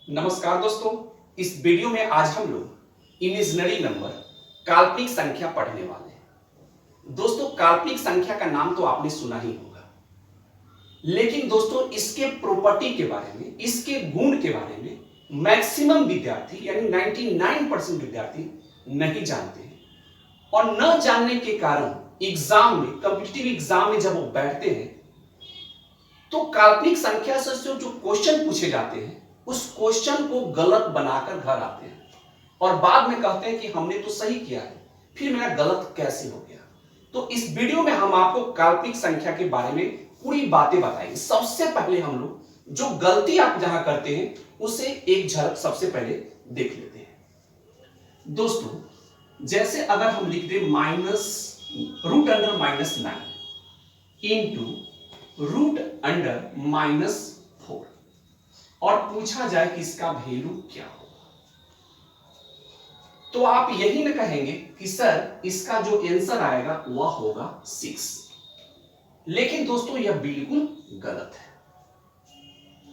नमस्कार दोस्तों, इस वीडियो में आज हम लोग इमेजिनरी नंबर काल्पनिक संख्या पढ़ने वाले हैं। दोस्तों, काल्पनिक संख्या का नाम तो आपने सुना ही होगा, लेकिन दोस्तों इसके प्रॉपर्टी के बारे में, इसके गुण के बारे में मैक्सिमम विद्यार्थी यानी 99% विद्यार्थी नहीं जानते हैं। और न जानने के कारण एग्जाम में, कॉम्पिटिटिव एग्जाम में जब वो बैठते हैं तो काल्पनिक संख्या से जो क्वेश्चन पूछे जाते हैं उस क्वेश्चन को गलत बनाकर घर आते हैं और बाद में कहते हैं कि हमने तो सही किया है, फिर मेरा गलत कैसे हो गया। तो इस वीडियो में हम आपको काल्पनिक संख्या के बारे में पूरी बातें बताएंगे। सबसे पहले हम लोग जो गलती आप जहां करते हैं उसे एक झलक सबसे पहले देख लेते हैं। दोस्तों, जैसे अगर हम लिख दें -√9 इंटू √4 और पूछा जाए कि इसका वैल्यू क्या होगा, तो आप यही न कहेंगे कि सर इसका जो आंसर आएगा वह होगा 6। लेकिन दोस्तों यह बिल्कुल गलत है।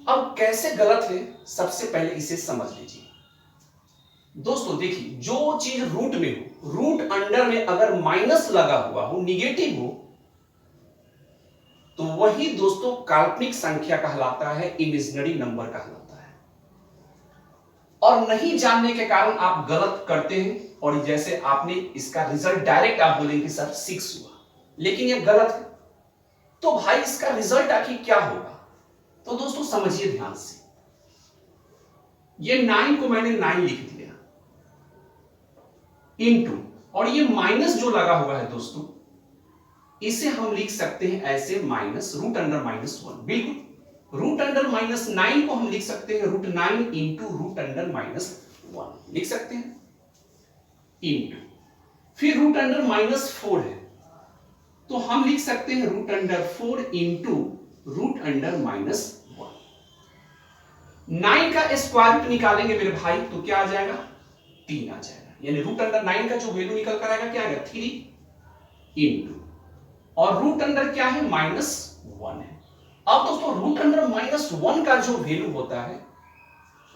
अब कैसे गलत है, सबसे पहले इसे समझ लीजिए। दोस्तों देखिए, जो चीज रूट में हो, रूट अंडर में अगर माइनस लगा हुआ हो, निगेटिव हो, तो वही दोस्तों काल्पनिक संख्या कहलाता है, इमेजिनरी नंबर कहलाता है। और नहीं जानने के कारण आप गलत करते हैं और जैसे आपने इसका रिजल्ट डायरेक्ट आप बोलेंगे सर 6 हुआ, लेकिन यह गलत है। तो भाई इसका रिजल्ट आखिर क्या होगा? तो दोस्तों समझिए ध्यान से, ये 9 को मैंने 9 लिख दिया इंटू, और ये माइनस जो लगा हुआ है दोस्तों, इसे हम लिख सकते हैं ऐसे -√1। बिल्कुल, √9 को हम लिख सकते हैं √9 इंटू √1 लिख सकते हैं, इंटू फिर √4 है तो हम लिख सकते हैं √4 इंटू √1। 9 का स्क्वायर रूट निकालेंगे मेरे भाई तो क्या आ जाएगा? 3 आ जाएगा, यानी √9 का जो वैल्यू निकल कर आएगा क्या आएगा? 3 इंटू, और रूट अंडर क्या है? -1 है। अब दोस्तों रूट अंडर -1 का जो वैल्यू होता है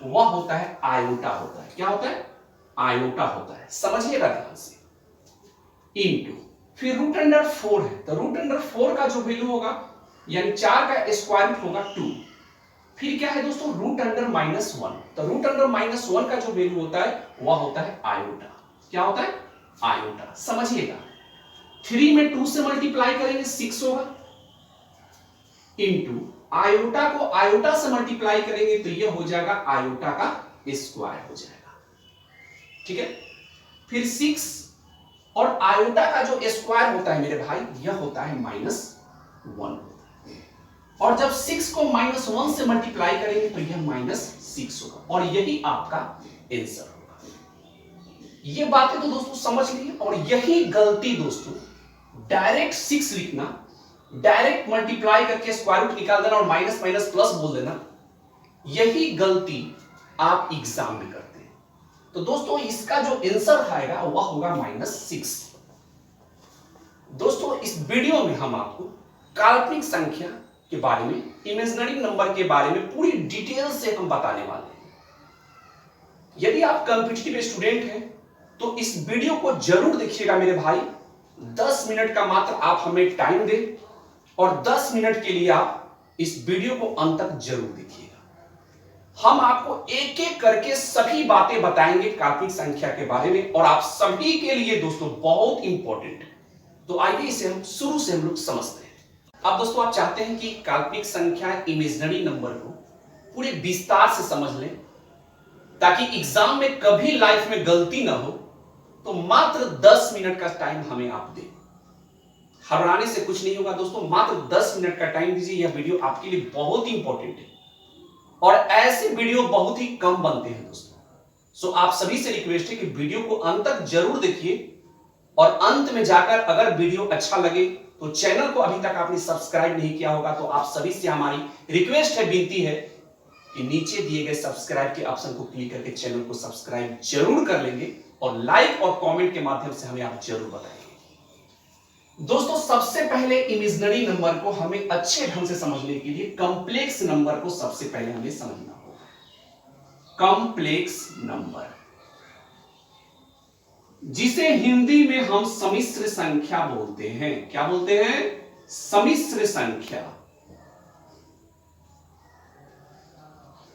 वह होता है आयोटा होता है। क्या होता है? आयोटा होता है, समझिएगा ध्यान से। इंटू फिर रूट अंडर 4 है तो रूट अंडर 4 का जो वैल्यू होगा यानी 4 का स्क्वायर रूट होगा 2। फिर क्या है दोस्तों? रूट अंडर -1, तो रूट अंडर -1 का जो वैल्यू होता है वह होता है आयोटा। क्या होता है? आयोटा, समझिएगा। 3 में 2 से मल्टीप्लाई करेंगे 6 होगा, इंटू आयोटा को आयोटा से मल्टीप्लाई करेंगे तो यह हो जाएगा आयोटा का स्क्वायर हो जाएगा। ठीक है, फिर 6 और आयोटा का जो स्क्वायर होता है मेरे भाई यह होता है -1, और जब 6 को -1 से मल्टीप्लाई करेंगे तो यह -6 होगा, और यही आपका आंसर होगा। ये बातें तो दोस्तों समझ लीजिए। और यही गलती दोस्तों, डायरेक्ट 6 लिखना, डायरेक्ट मल्टीप्लाई करके स्क्वायर रूट निकाल देना और माइनस माइनस प्लस बोल देना, यही गलती आप एग्जाम में करते हैं। तो दोस्तों इसका जो आंसर आएगा वह होगा -6। दोस्तों इस वीडियो में हम आपको काल्पनिक संख्या के बारे में, इमेजिनरी नंबर के बारे में पूरी डिटेल से हम बताने वाले हैं। यदि आप कॉम्पिटिटिव स्टूडेंट हैं तो इस वीडियो को जरूर देखिएगा मेरे भाई। 10 मिनट का मात्र आप हमें टाइम दें और 10 मिनट के लिए आप इस वीडियो को अंत तक जरूर देखिएगा। हम आपको एक एक करके सभी बातें बताएंगे काल्पनिक संख्या के बारे में, और आप सभी के लिए दोस्तों बहुत इंपॉर्टेंट है। तो आइए इसे हम शुरू से हम लोग समझते हैं। अब दोस्तों आप चाहते हैं कि काल्पनिक संख्या, इमेजिनरी नंबर को पूरे विस्तार से समझ लें ताकि एग्जाम में कभी लाइफ में गलती ना हो, तो मात्र 10 मिनट का टाइम हमें आप दें। घबराने से कुछ नहीं होगा दोस्तों, मात्र 10 मिनट का टाइम दीजिए। यह वीडियो आपके लिए बहुत ही इंपॉर्टेंट है और ऐसे वीडियो बहुत ही कम बनते हैं दोस्तों। सो आप सभी से रिक्वेस्ट है कि वीडियो को अंत तक जरूर देखिए, और अंत में जाकर अगर वीडियो अच्छा लगे तो चैनल को अभी तक आपने सब्सक्राइब नहीं किया होगा तो आप सभी से हमारी रिक्वेस्ट है, विनती है कि नीचे दिए गए सब्सक्राइब के ऑप्शन को क्लिक करके चैनल को सब्सक्राइब जरूर कर लेंगे, और लाइक और कमेंट के माध्यम से हमें आप जरूर बताएंगे। दोस्तों सबसे पहले इमेजिनरी नंबर को हमें अच्छे ढंग से समझने के लिए कॉम्प्लेक्स नंबर को सबसे पहले हमें समझना होगा। कॉम्प्लेक्स नंबर, जिसे हिंदी में हम सम्मिश्र संख्या बोलते हैं। क्या बोलते हैं? सम्मिश्र संख्या।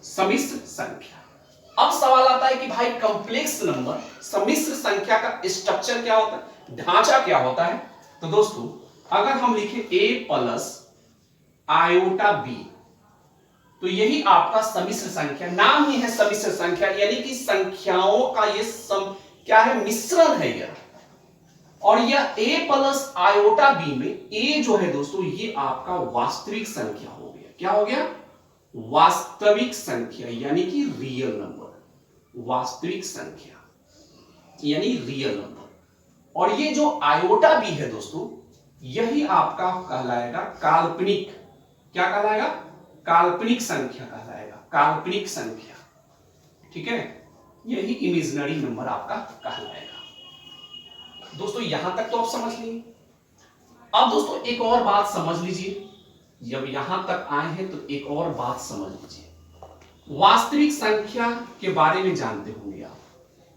सम्मिश्र संख्या। अब सवाल आता है कि भाई कॉम्प्लेक्स नंबर, सम्मिश्र संख्या का स्ट्रक्चर क्या होता है, ढांचा क्या होता है? तो दोस्तों अगर हम लिखें a प्लस आयोटा b, तो यही आपका सम्मिश्र संख्या, नाम ही है सम्मिश्र संख्या, यानी कि संख्याओं का ये क्या है, मिश्रण है यह। और यह a प्लस आयोटा b में a जो है दोस्तों ये आपका वास्तविक संख्या हो गया। क्या हो गया? वास्तविक संख्या, यानी कि रियल नंबर। वास्तविक संख्या यानी रियल नंबर। और ये जो आयोटा बी है दोस्तों, यही आपका कहलाएगा काल्पनिक। क्या कहलाएगा? काल्पनिक संख्या कहलाएगा, काल्पनिक संख्या। ठीक है, यही इमेजिनरी नंबर आपका कहलाएगा। दोस्तों यहां तक तो आप समझ लिए। अब दोस्तों एक और बात समझ लीजिए, जब यहां तक आए हैं तो एक और बात समझ लीजिए। वास्तविक संख्या के बारे में जानते होंगे आप,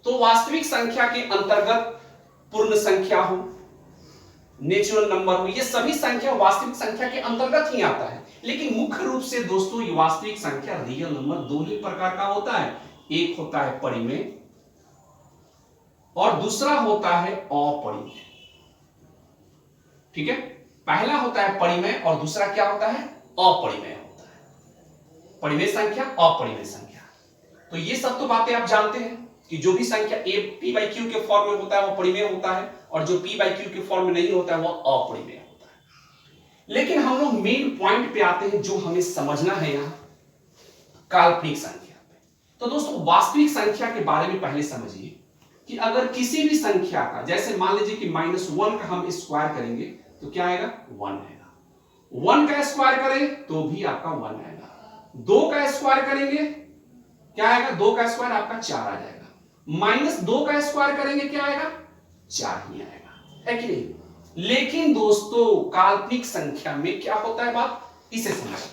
तो वास्तविक संख्या के अंतर्गत पूर्ण संख्या हो, नेचुरल नंबर हो, ये सभी संख्या वास्तविक संख्या के अंतर्गत ही आता है। लेकिन मुख्य रूप से दोस्तों ये वास्तविक संख्या, रियल नंबर, दो ही प्रकार का होता है। एक होता है परिमेय और दूसरा होता है अपरिमेय। ठीक है, पहला होता है परिमेय और दूसरा क्या होता है? अपरिमेय होता है। परिमेय संख्या, अपरिमेय संख्या। तो ये सब तो बातें आप जानते हैं कि जो भी संख्या a p by q के फॉर्म में होता है वो परिमेय होता है, और जो p by q के फॉर्म में नहीं होता है वो अपरिमेय होता है। लेकिन हम लोग मेन पॉइंट पे आते हैं जो हमें समझना है यहां, काल्पनिक संख्या पे। तो दोस्तों वास्तविक संख्या के बारे में पहले समझिए कि अगर किसी भी संख्या का, जैसे मान लीजिए कि -1 का हम स्क्वायर करेंगे तो क्या आएगा? 1 आएगा। 1 का स्क्वायर करें तो भी आपका 1 आएगा। 2 का स्क्वायर करेंगे क्या आएगा? 2 का स्क्वायर आपका 4 आ जाएगा। -2 का स्क्वायर करेंगे क्या आएगा? 4 ही आएगा, है कि नहीं? लेकिन दोस्तों काल्पनिक संख्या में क्या होता है, बात इसे समझो।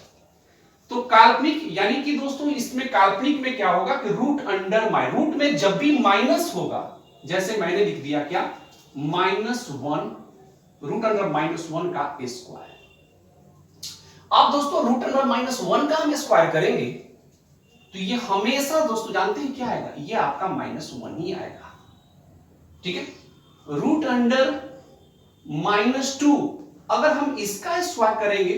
तो काल्पनिक यानी कि दोस्तों इसमें काल्पनिक में क्या होगा कि रूट अंडर माइनस, रूट में जब भी माइनस होगा, जैसे मैंने लिख दिया क्या, -1 रूट अंडर -1 का स्क्वायर। अब दोस्तों रूट अंडर -1 का हम स्क्वायर करेंगे तो ये हमेशा दोस्तों जानते हैं क्या आएगा? ये आपका -1 ही आएगा। ठीक है, रूट अंडर -2 अगर हम इसका स्क्वायर करेंगे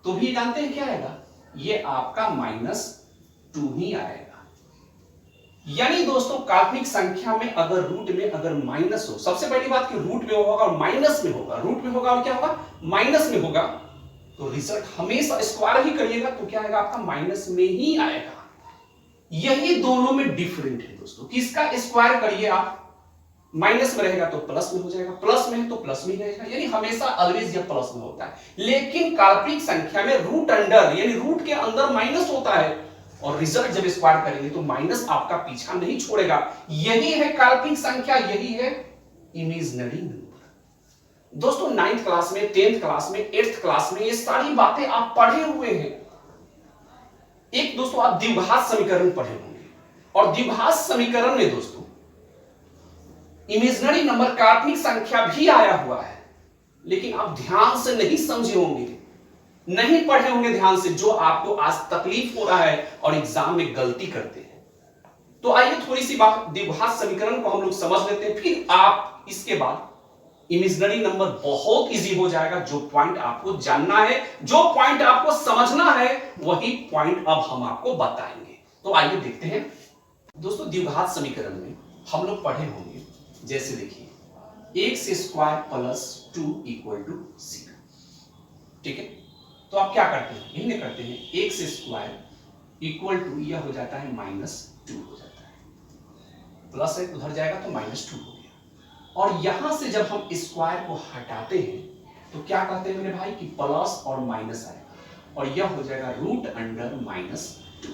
तो भी जानते हैं क्या आएगा? ये आपका -2 ही आएगा। यानी दोस्तों काल्पनिक संख्या में अगर रूट में अगर माइनस हो, सबसे पहली बात कि रूट में होगा और माइनस में होगा, रूट में होगा और क्या होगा? माइनस में होगा, तो रिजल्ट हमेशा स्क्वायर ही करिएगा तो क्या आएगा? आपका माइनस में ही आएगा। यही दोनों में डिफरेंट है दोस्तों। किसका स्क्वायर करिए आप, माइनस में रहेगा तो प्लस में हो जाएगा, प्लस में है तो प्लस में रहेगा, यानी हमेशा ऑलवेज यह प्लस में होता है। लेकिन काल्पनिक संख्या में रूट अंडर यानी रूट के अंदर माइनस होता है और रिजल्ट जब स्क्वायर करेंगे तो माइनस आपका पीछा नहीं छोड़ेगा। यही है काल्पनिक संख्या, यही है इमेजिनरी नंबर। दोस्तों 9th क्लास में, 10th क्लास में, 8th क्लास में ये सारी बातें आप पढ़े हुए हैं। एक दोस्तों आप द्विघात समीकरण पढ़े होंगे, और द्विघात समीकरण में दोस्तों इमेजिनरी नंबर काल्पनिक संख्या भी आया हुआ है, लेकिन आप ध्यान से नहीं समझे होंगे, नहीं पढ़े होंगे ध्यान से, जो आपको आज तकलीफ हो रहा है और एग्जाम में गलती करते हैं। तो आइए थोड़ी सी बात द्विघात समीकरण को हम लोग समझ लेते हैं, फिर आप इसके बाद इमेजिनरी नंबर बहुत इजी हो जाएगा। जो पॉइंट आपको जानना है, जो पॉइंट आपको समझना है, वही पॉइंट अब हम आपको बताएंगे। तो आइए देखते हैं दोस्तों। द्विघात समीकरण में हम लोग पढ़े होंगे, जैसे देखिए x² + 2 = 0। ठीक है, तो आप क्या करते हैं, यही करते हैं, x² = यह हो जाता है -2 हो जाता है, प्लस है उधर जाएगा तो -2 हो गया। और यहां से जब हम स्क्वायर को हटाते हैं तो क्या कहते हैं मेरे भाई कि प्लस और माइनस आएगा और यह हो जाएगा रूट अंडर -2।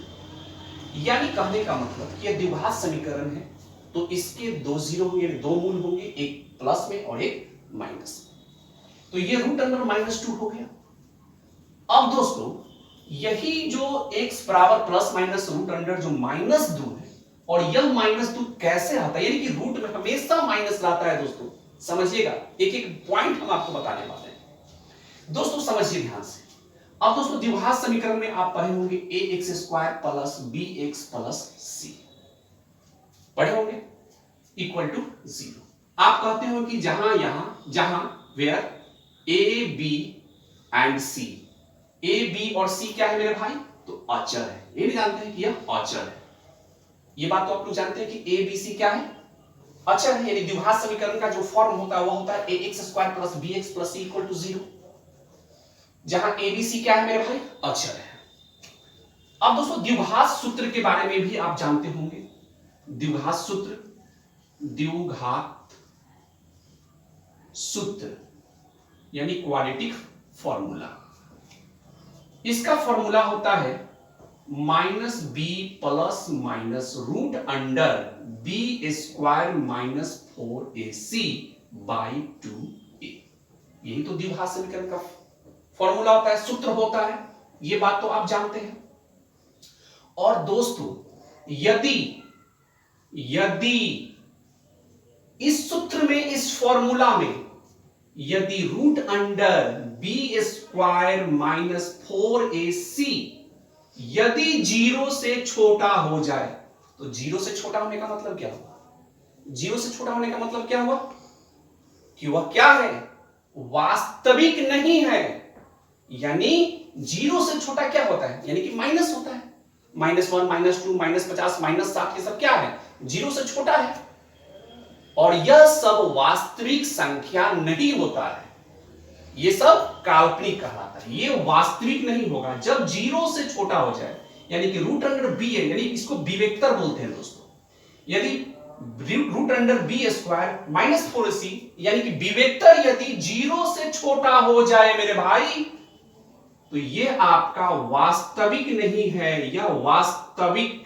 यानी कहने का मतलब कि यह द्विघात समीकरण है तो इसके 2 जीरो होंगे, 2 मूल होंगे, एक प्लस में और एक माइनस में, तो ये रूट अंडर -2 हो गया। अब दोस्तों यही जो x बराबर प्लस माइनस रूट अंडर जो माइनस 2 है, और यह -2 कैसे आता है, यानी कि रूट में हमेशा माइनस लाता है दोस्तों। समझिएगा, एक एक पॉइंट हम आपको बताने वाले हैं दोस्तों, समझिए ध्यान से। अब दोस्तों द्विघात समीकरण में आप पढ़े होंगे ax² plus bx plus c, पढ़े होंगे, इक्वल टू 0। आप कहते हो कि जहां where a b and c, a b और c क्या है मेरे भाई, तो अचर है। ये नहीं जानते हैं कि यह अचर है, ये बात तो आप लोग जानते हैं कि a b c क्या है, अचर है। यानी द्विघात समीकरण का जो फॉर्म होता है वह होता है ax² plus bx plus c equal to 0, जहां a b c क्या है मेरे भाई, अचर है। अब दोस्तों द्विघात सूत्र के बारे में भी आप जानते होंगे, द्विघात सूत्र, द्विघात सूत्र यानी क्वाड्रेटिक फॉर्मूला। इसका फॉर्मूला होता है -b plus minus root under b² minus 4ac by 2a। यही तो द्विघात समीकरण का फॉर्मूला होता है, सूत्र होता है, ये बात तो आप जानते हैं। और दोस्तों यदि इस सूत्र में, इस फॉर्मूला में यदि root under b² minus 4ac यदि 0 से छोटा हो जाए, तो 0 से छोटा होने का मतलब क्या हुआ, 0 से छोटा होने का मतलब क्या हुआ कि वह क्या है, वास्तविक नहीं है। यानी 0 से छोटा क्या होता है, यानी कि माइनस होता है, -1 -2 -50 -60 ये सब क्या है, 0 से छोटा है। और यह सब वास्तविक संख्या नहीं होता है, ये सब काल्पनिक कहलाता है, ये वास्तविक नहीं होगा जब 0 से छोटा हो जाए, यानी कि रूट अंडर b है, यानी इसको विवेक्तर बोलते हैं दोस्तों। यदि root under b² minus 4ac यानी कि विवेक्तर यदि 0 से छोटा हो जाए मेरे भाई, तो यह आपका वास्तविक नहीं है, यह वास्तविक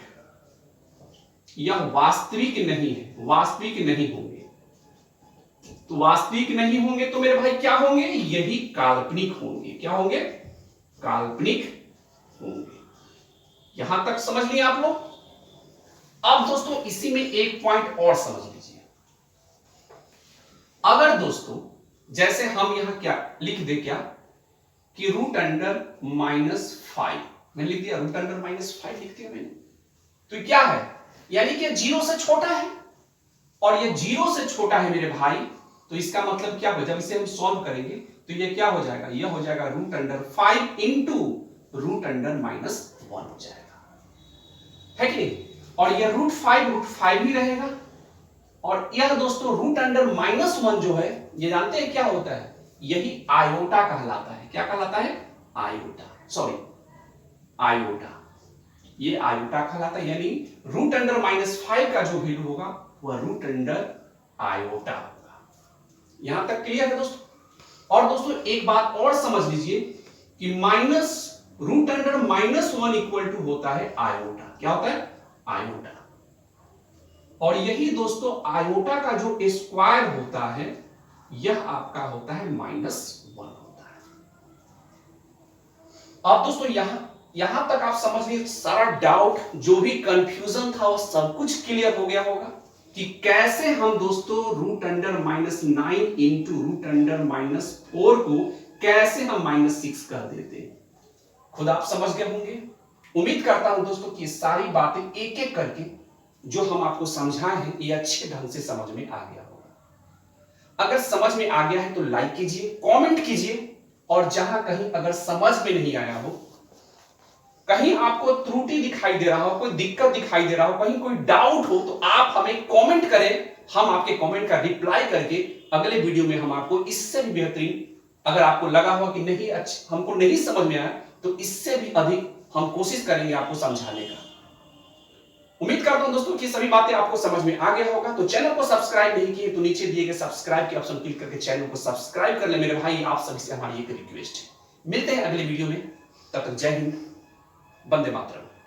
नहीं है, वास्तविक नहीं होंगे। तो वास्तविक नहीं होंगे तो मेरे भाई क्या होंगे, यही काल्पनिक होंगे। क्या होंगे, काल्पनिक होंगे। यहां तक समझ लिए आप लोग। अब दोस्तों इसी में एक पॉइंट और समझ लीजिए। अगर दोस्तों जैसे हम यहां क्या लिख दे, क्या कि रूट अंडर -5, मैंने लिख दिया रूट अंडर -5 लिख दिया मैंने, तो क्या है, यानी कि 0 से छोटा है, और ये 0 से छोटा है मेरे भाई, तो इसका मतलब क्या होगा, जब इसे हम सॉल्व करेंगे तो ये क्या हो जाएगा, ये हो जाएगा root under 5 into root under -1 हो जाएगा, है कि नहीं। और ये रूट 5 ही रहेगा। और यह दोस्तों रूट अंडर -1 जो है, ये जानते हैं क्या होता है, यही आयोटा कहलाता है। क्या कहलाता है, आयोटा, सॉरी आयोटा, ये आयोटा कहलाता है। यानी रूट अंडर -5 का जो वैल्यू होगा वह रूट अंडर आयोटा होगा। यहां तक क्लियर है दोस्तों। और दोस्तों एक बात और समझ लीजिए कि रूट अंडर -1 इक्वल टू होता है आयोटा। क्या होता है, आयोटा। और यही दोस्तों आयोटा का जो स्क्वायर होता है, यह आपका होता है -1 होता है। अब दोस्तों यहां तक आप समझ लीजिए, सारा डाउट जो भी कंफ्यूजन था वो सब कुछ क्लियर हो गया होगा कि कैसे हम दोस्तों root under -9 into root under -4 को कैसे हम -6 कर देते हैं। खुद आप समझ गए होंगे। उम्मीद करता हूं दोस्तों कि सारी बातें एक एक करके जो हम आपको समझाए हैं ये अच्छे ढंग से समझ में आ गया होगा। अगर समझ में आ गया है तो लाइक कीजिए, कमेंट कीजिए, और जहां कहीं अगर समझ में नहीं आया हो, कहीं आपको त्रुटि दिखाई दे रहा हो, कोई दिक्कत दिखाई दे रहा हो, कहीं कोई डाउट हो, तो आप हमें कमेंट करें। हम आपके कमेंट का रिप्लाई करके अगले वीडियो में हम आपको इससे भी बेहतरीन, अगर आपको लगा हो कि नहीं अच्छा हमको नहीं समझ में आया, तो इससे भी अधिक हम कोशिश करेंगे आपको समझाने का। उम्मीद करता हूं दोस्तों कि सभी बातें आपको समझ में आ गया होगा। तो चैनल को सब्सक्राइब नहीं किए तो नीचे दिए गए सब्सक्राइब के ऑप्शन क्लिक करके चैनल को सब्सक्राइब कर ले मेरे भाई। आप सभी से हमारी एक रिक्वेस्ट है। मिलते हैं अगले वीडियो में, तब तक जय हिंद, वंदे मातरम।